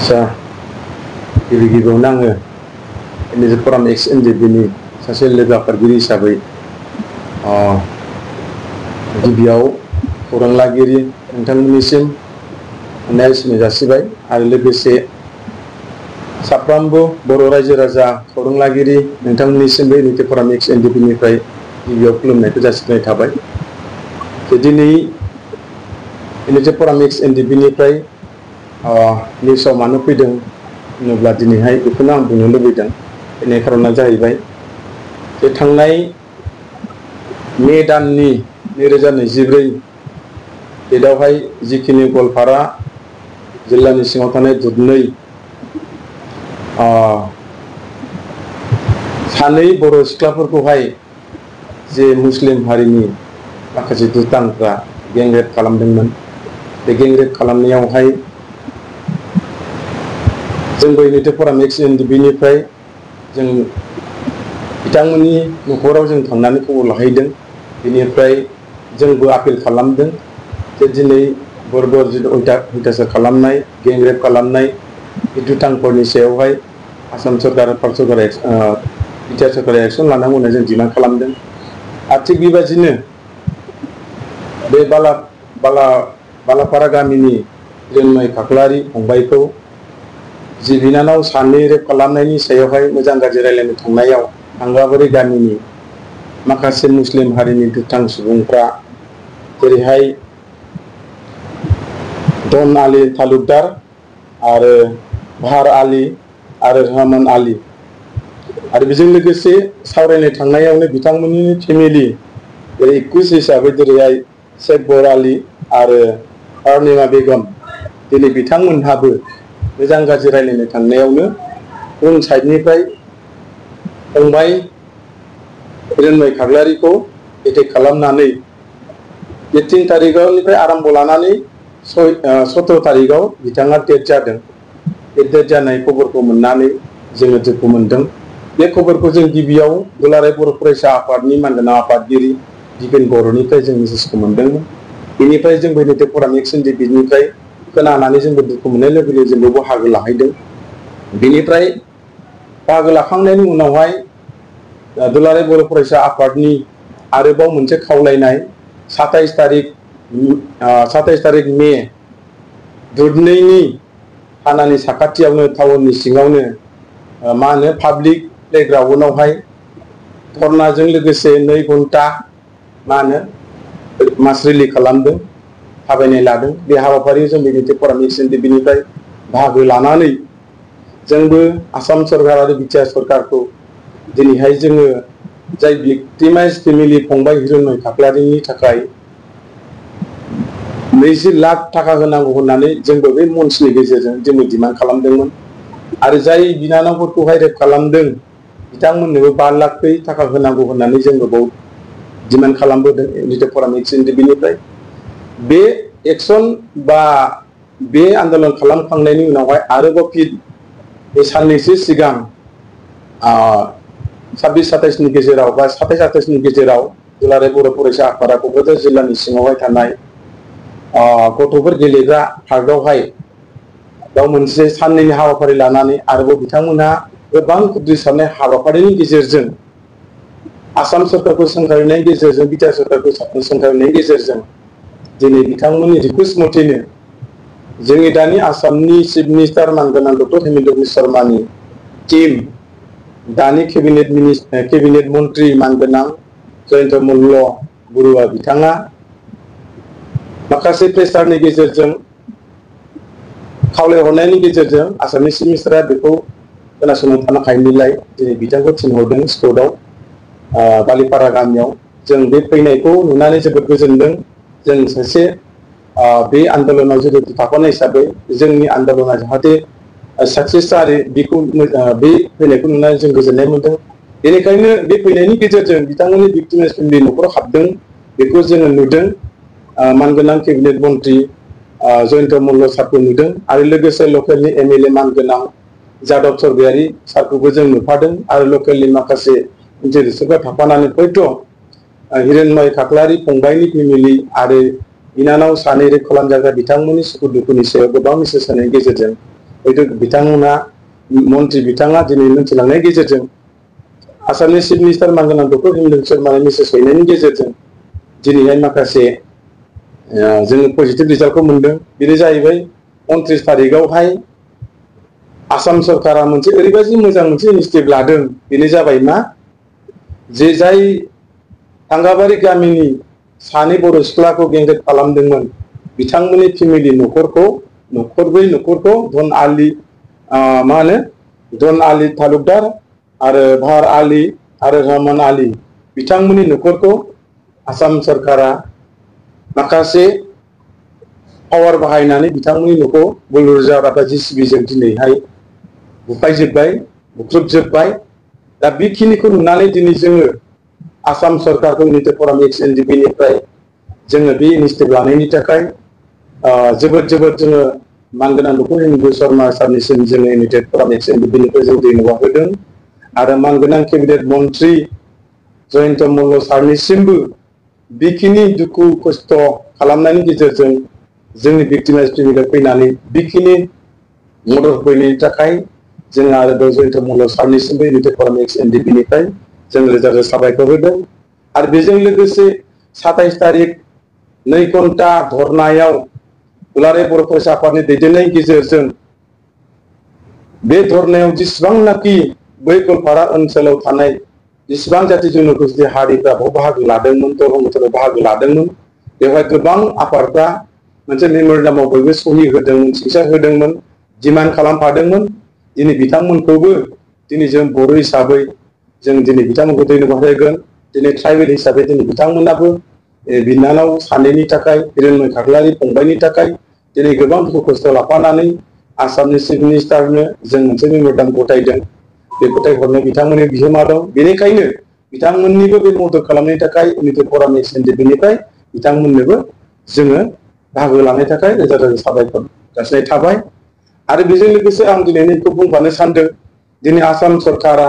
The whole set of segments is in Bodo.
सा गिबि गिबियावनो आङो एनएजे फराम एक्स एनडिपिनि सासे लोगो आफादगिरि हिसाबै गिबियाव खौरां लागिरि नोंथांमोननिसिम अननाय सिनाय जासिबाय आरो लोगोसे साफ्रोमबो बर' रायजो राजा खौरां लागिरि नोंथांमोननिसिमबो एनएजे फराम एक्स एनडिपिनिफ्राय गिबियाव खुलुमनायखौ जासिनाय थाबाय। दिनै एनएजे फराम एक्स एनडिपिनिफ्राय निउसआव मानो फैदों होनोब्ला दिनैहाय बेखौनो आं बुंनो लुबैदों। बेनि खारना जाहैबाय जे थांनाय मे दाननि 2024 डेटआवहाय जिखिनि गवालपारा जिल्लानि सिङाव थानाय दुधनৈ सानै बर' सिख्लाफोरखौहाय जे मुस्लिम हारिनि माखासे दुथांफ्रा गेंरेप खालामदोंमोन। बे गेंरेप खालामनायावहाय जोंबो एनएजे फराम एक्स एनडिपिनिफ्राय जों बिथांमोननि न'खराव जों थांनानै खबर लाहैदों। बेनिफ्राय जोंबो आपिल खालामदों जे दिनै बर्बर अयथासार खालामनाय गेंरेप खालामनाय बे दुथांफोरनि सायावहाय आसाम सरकार भारत सरकार बिटिआर सरकारा एक्सन लानांगौ होनना जों डिमान्ड खालामदों। आरो थिग बेबादिनो बे बालापारा गामिनि हिरण्मय खाख्लारि फंबायखौ जि बिनानाव सानै रेप खालामनायनि सायावहाय मोजां गाज्रि रायलायनो थांनायाव आंगाबारि गामिनि माखासे मुस्लिम हारिनि दुथां सुबुंफ्रा जेरैहाय डन आली तालुकदार आरो भार आली आरो रहमान आली आरो बेजों लोगोसे सावरायनो थांनायावनो बिथांमोननि फेमिलि जेरै एकुइस हिसाबै जेरैहाय शेख बर आली आरो अर्निमा बेगम दिनै बिथांमोनहाबो मोजां गाज्रि रायलायनो थांनायावनो उन साइडनिफ्राय फंबाय हिरण्मय खाख्लारिखौ एटेक खालामनानै 18 तारिखनिफ्राय आरम्भ लानानै 17 तारिखआव बिथाङा डेथ जादों। बे डेथ जानाय खबरखौ मोननानै जोङो दुखु मोनदों। बे खबरखौ जों गिबियाव दुलाराय बर' फरायसा आफादनि मानगोनां आफादगिरि दिपेन बर'निफ्राय जों मेसेजखौ मोनदोंमोन। बेनिफ्राय जोंबो एनएजे फराम एक्स एनडिपिनिफ्राय खोनानानै जोंबो दुखु मोननाय लोगो लोगो जोंबो बाहागो लाहैदों। बेनिफ्राय बाहागो लाखांनायनि उनावहाय दुलाराय बर' फरायसा आफादनि आरोबाव मोनसे खावलायनाय 27 तारिख मे दुधनैनि थानानि साखाथियावनो टाउननि सिङावनो मा होनो पाब्लिक प्लेग्राउन्डआवहाय धर्नाजों लोगोसे 2 घन्टा मा होनो मास रिलि खालामदों, थाबायनाय लादों। बे हाबाफारियाव जों एनएजे फराम एक्स एनडिपिनिफ्राय बाहागो लानानै जोंबो आसाम सरकार आरो बिटिआर सरकारखौ दिनैहाय जोङो जाय भिक्टिमाइज फेमिलि फंबाय हिरण्मय खाख्लारिनि थाखाय 20 लाख थाखा होनांगौ होननानै जोंबो बे मन्चनि गेजेरजों जोङो डिमान्ड खालामदोंमोन। आरो जाय बिनानावफोरखौहाय रेप खालामदों बिथांमोननोबो 5 लाख थाखा होनांगौ होननानै जोंबो बाव डिमान्ड खालामबोदों एनएजे फराम एक्स एनडिपिनिफ्राय। बे एक्सन बा बे आन्दलन खालामखांनायनि उनावहाय आरोबाव फिन बे साननैसो सिगां 26-27 गेजेराव बा 27-28 गेजेराव दुलाराय बर' फरायसा आफादा क'क्राझार जिल्लानि सिङावहाय थानाय गथ'फोर गेलेग्रा पार्कआवहाय बेयाव मोनसे साननैनि हाबाफारि लानानै आरोबाव बिथांमोनहा गोबां उद्रिसारनाय हाबाफारिनि गेजेरजों आसाम सरकारखौ सोंखारिनायनि गेजेरजों बिटिआर सरकारखौ सोंखारिनायनि गेजेरजों दिनै बिथांमोननि रिकुवेस्ट मथेनो जोंनि दानि आसामनि चिफ मिनिस्टार मानगोनां डक्टर हेमन्त बिश्व शर्मानि टीम दानि केबिनेट मन्त्रि मानगोनां जयन्त मल्ल बरुवा बिथाङा माखासे प्रेसारनि गेजेरजों खावलायहरनायनि गेजेरजों आसामनि चिफ मिनिस्टारा बेखौ खोनासंनो थानो हायैनिलाय दिनै बिथांखौ थिनहरदों स्कटआव बालिपारा गामियाव। जों बे फैनायखौ नुनानै जोबोद गोजोनदों। जों सासे बे आन्दलनाव जोबोद थाफानाय हिसाबै जोंनि आन्दलना जाहाथे साक्सेस जायो बेखौ बे फैनायखौ नुनानै जों गोजोननाय मोनदों। बेनिखायनो बे फैनायनि गेजेरजों बिथांमोननि भिक्टिमाइज फेमिलि न'खराव हाबदों बेखौ जोङो नुदों। मानगोनां केबिनेट मन्त्रि जयन्त मल्ल सारखौ नुदों आरो लोगोसे लकेलनि एमएलए मानगोनां जादब सरगयारि सारखौबो जों नुफादों आरो लकेलनि माखासे इन्टारेस्टफोरा थाफानानै हयथ' हिरण्मय खाख्लारि फंबायनि फेमिलि आरो बिनानाव सानै रेप खालामजाग्रा बिथांमोननि सुखु दुखुनि सायाव गोबां मेसेज होनायनि गेजेरजों हयथ' बिथांमोना मन्त्रि बिथाङा दिनै मिथिलांनायनि गेजेरजों आसामनि चिफ मिनिस्टार मानगोनां डक्टर हिमन्त शर्मानि मेसेज हैनायनि गेजेरजों दिनैहाय माखासे जोङो पजिटिभ रिजाल्टखौ मोनदों। बेनो जाहैबाय 29 तारिखआवहाय आसाम सरकारा मोनसे ओरैबायदि मोजां मोनसे इनिशिएटिभ लादों। बेनो जाबाय मा जे जाय थांगाबारि गामिनि सानै बर' सिख्लाखौ गेंरेप खालामदोंमोन बिथांमोननि फेमिलि न'खरब्रै न'खरखौ धन आली तालुकदार आरो भार आली आरो रहमान आली बिथांमोननि न'खरखौ आसाम सरकारा माखासे पावार बाहायनानै बिथांमोननि न'खौ बुलडोजार एबा JCBजों दिनैहाय बुख्रुबजोब्बाय। दा बेखिनिखौ नुनानै दिनै जोङो आसाम सरकारखौ इउनाइटेड फराम एक्स एनडिपिनिफ्राय जोङो बे इनिशिएटिभ लानायनि थाखाय जोबोद जोङो मानगोनां डक्टर हिमन्त शर्मा सारनिसिम जोङो इउनाइटेड फराम एक्स एनडिपिनिफ्राय जों धन्यबाद होदों आरो मानगोनां केबिनेट मन्त्रि जयन्त मल्ल सारनिसिमबो बेखिनि दुखु खस्थ' खालामनायनि गेजेरजों जोंनि भिक्टिमाइज फेमिलियाव फैनानै बेखिनि मदद होफैनायनि थाखाय जों आरो जयन्त मल्ल सारनिसिमबो इउनाइटेड फराम एक्स एनडिपिनिफ्राय जों रोजा रोजा साबायखर होदों। आरो बेजों लोगोसे 27 तारिख 2 घन्टा धरनायाव दुलाराय बर' फरायसा आफादनि दैदेननायनि गेजेरजों बे धरनायाव जेसेबांनाखि बै गवालपारा ओनसोलाव थानाय जेसेबां जाति जन'गोष्ठी हारिफ्रा बाव बाहागो लादोंमोन, दरं ओनसोलाव बाहागो लादोंमोन, बेवहाय गोबां आफादफ्रा मोनसे मेम'रेन्डामाव बयबो सहि होदोंमोन, सिगनेसार होदोंमोन, डिमान्ड खालामफादोंमोन। दिनै बिथांमोनखौबो दिनै जों बर' हिसाबै जों दिनै बिथांमोनखौ धन्यबाद होगोन। दिनै ट्राइबेल हिसाबै दिनै बिथांमोनाबो बिनानाव सानैनि थाखाय हिरण्मय खाख्लारि फंबायनि थाखाय दिनै गोबां दुखु खस्थ' लाफानानै आसामनि चिफ मिनिस्टारनो जों मोनसे मेम'रेन्डाम गथायदों। बे गथायहरनाय बिथांमोननि बिहोमा दं। बेनिखायनो बिथांमोननिबो बे मदद खालामनायनि थाखाय इउनाइटेड फराम एक्स एनडिपिनिफ्राय बिथांमोननोबो जोङो बाहागो लानायनि थाखाय रोजा रोजा साबायखर जासिनाय थाबाय। आरो बेजों लोगोसे आं दिनै नैखौ बुंफानो सानदों, दिनै आसाम सरकारा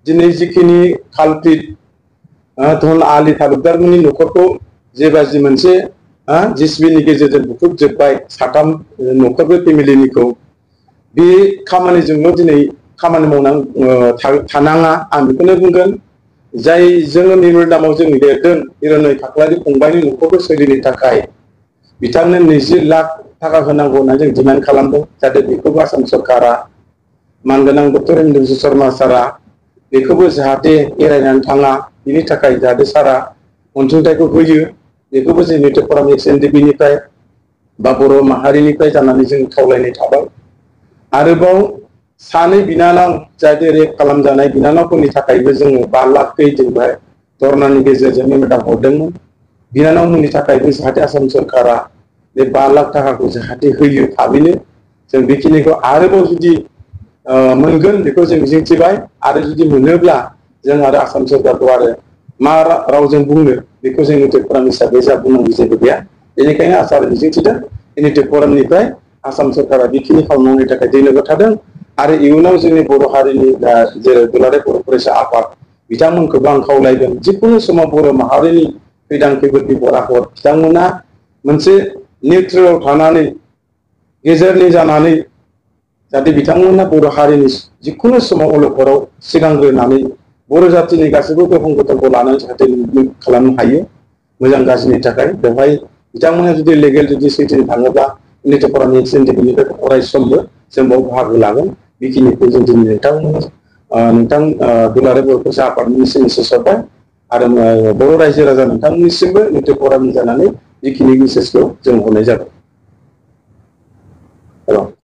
दिनै जिखिनि कालप्रिट धन आली तालुकदारमोननि न'खरखौ जेबादि मोनसे JCBनि गेजेरजों बुख्रुबजोब्बाय साथाम न'खरब्रै फेमिलिनिखौ, बे खामानिजोंल' दिनै खामानि मावनानै थानाङा आं बेखौनो बुंगोन। जाय जोङो मेम'रेन्डामाव जों लिरदों हिरण्मय खाख्लारि फंबायनि न'खरखौ सोलिनो थाखाय बिथांनो 20 लाख थाखा होनांगौ होननानै जों डिमान्ड खालामदों। जाहाथे बेखौबो आसाम सरकारा मानगोनां डक्टर हिमन्त शर्मा सारा बेखौबो जाहाथे एरायनानै थाङा, बिनि थाखाय जाहाथे सारा अनसुंथाइखौ होयो। बेखौबो जों इउनाइटेड फराम एक्स एनडिपिनिफ्राय बा बर' माहारिनिफ्राय जानानै जों खावलायनाय थाबाय। आरोबाव सानै बिनानाव जाहाथे रेप खालामजानाय बिनानावफोरनि थाखायबो जोङो 5 लाखै जोंहाय धरनानि गेजेरजों मेम'रेन्डाम हरदोंमोन। बिनानावमोननि थाखायबो जाहाथे आसाम सरकारा बे 5 लाख थाखाखौ जाहाथे होयो थाबैनो। जों बेखिनिखौ आरोबाव जुदि मोनगोन बेखौ जों मिजिंथिबाय। आरो जुदि मोनोब्ला जों आरो आसाम सरकारखौ आरो मा रावजों बुंनो, बेखौ जों इउनाइटेड फराम हिसाबै जा बुंनांगौ जेबो गैया। बेनिखायनो आसा मिजिंथिदों इउनाइटेड फरामनिफ्राय आसाम सरकारा बेखिनि खामानिनि थाखाय धन्यबाद थादों। आरो इयुनाव जोंनि बर' हारिनि जेरै दुलाराय बर' फरायसा आफाद बिथांमोनखौबो आं खावलायगोन, जिखुनु समाव बर' माहारिनि खैदां खैफोद बिपद आफद बिथांमोना मोनसे निउट्रेलाव थानानै गेजेरनि जानानै जाहाथे बिथांमोना बर' हारिनि जिखुनु समाव अलखदाव सिगांग्रोनानै बर' जातिनि गासैबो गोहोम गोथौखौ लानानै जाहाथे खालामनो हायो मोजां गाज्रिनि थाखाय। बेवहाय बिथांमोना जुदि लेगेल जुदि सैथो थाङोब्ला इउनाइटेड फराम एक्स एनडिपिनिफ्राय अरायसमबो जों बाव बाहागो लागोन। बेखिनिखौ जों दिनै नोंथां दुलाराय बर' फरायसा आफादनिसिम मेसेज हरबाय। आरो बर' रायजो राजा नोंथांमोननिसिमबो इउनाइटेड फरामनि जानानै बेखिनि मेसेजखौ जों हरनाय जाबाय।